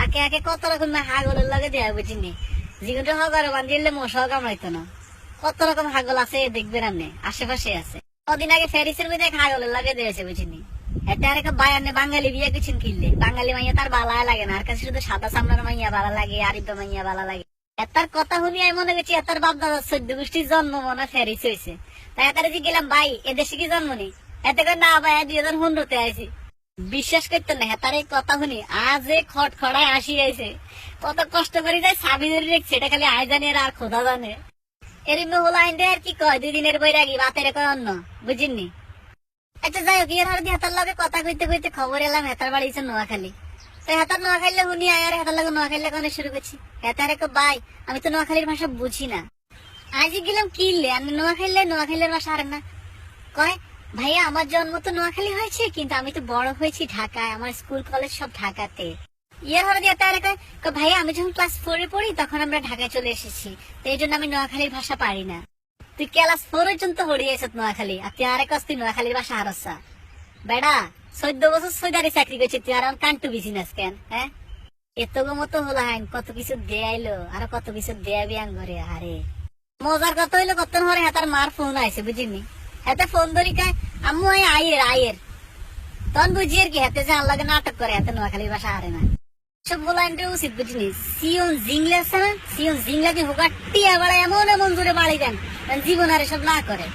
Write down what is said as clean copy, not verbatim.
আকে আকে কত রকম হাগলের লাগে দেয়া বুঝিনি যেগুলো হগারে বান্ধিলে মশাও কামড়াইতো না। কত রকম হাগল আছে দেখবেন আপনি, আশেপাশে আছে। কদিন আগে ফেরিসের মধ্যে হাগলের লাগে দিয়েছে বুঝিনি। এটা আর একটা বায়ানে বাঙালি বিয়ে কিছু কিনলে বাঙালি মাইয়া তার বালা লাগে না, আর কাছে শুধু সাদা চামড়ার মাইয়া ভালো লাগে, আরিফা মাইয়া ভালো লাগে। এতার কথা শুনি আমি মনে করছি এতার বাপ দাদা 14 গোষ্ঠীর জন্ম মনে ফেরিস হয়েছে। তাই এতারে যে গেলাম ভাই এদেশে কি জন্ম নেই, এতে করে না ভাই 2015-তে আইছি। বিশ্বাস করতে না তার এই কথা শুনি আজ খটখড়ায় আসি আইছে। কত কষ্ট করে যায় সাবি ধরে রেখছে, এটা খালি আয় জানে আর খোদা জানে। এর হলো আইন আর কি কয় 2 দিনের বৈরাগী বাতের কয় অন্য বুঝিনি। আচ্ছা যাই হোক, এর হাতে হাতার লাগে কথা কইতে কইতে খবর এলাম হেতার বাড়ি নোয়াখালী। তো হেতার নোয়াখাইলে উনি আয়ার হেতার লাগে নোয়াখাইলে কোনে শুরু করছি। হেতার এক ভাই আমি তো নোয়াখালীর ভাষা বুঝি না। আজ গেলাম কিনলে আমি নোয়াখাইলের ভাষা আর না। কয় ভাইয়া আমার জন্ম তো নোয়াখালী হয়েছে, কিন্তু আমি তো বড় হয়েছি ঢাকায়, আমার স্কুল কলেজ সব ঢাকাতে। ইয়ে হলো দিয়ে তার কয় ভাইয়া আমি যখন ক্লাস 4-এ পড়ি তখন আমরা ঢাকায় চলে এসেছি, তো এই জন্য আমি নোয়াখালীর ভাষা পারি না। তুই ক্লাস 4 পর্যন্ত পড়িয়েছ নোয়াখালী, আর তুই আরেক তুই নোয়াখালীর ভাষা হারসা। বেড়া 14 বছর সৈদারি চাকরি করছি, তুই আর কান্টু বিছিনাস কেন? হ্যাঁ এতগো মতো হলো আইন, কত কিছু দেয়াইলো আর কত কিছু দেয়াবি আং ঘরে। আরে মজার কথা হইলো কত হরে হেতার মার ফোন আইছে বুঝিনি। হেতে ফোন ধরি কায় আম্মু আয়ের তখন বুঝি আর কি হেতে যে আল্লাহকে নাটক করে হেতে নোয়াখালীর ভাষা হারে না। সব বলা উচিত বুঝিনি। সিয়ন জিংলা আছে না, সিয়ন জিংলা দিয়ে হোকার টিয়া বাড়া এমন এমন জোরে বাড়ি দেন জীবন আর সব না করে।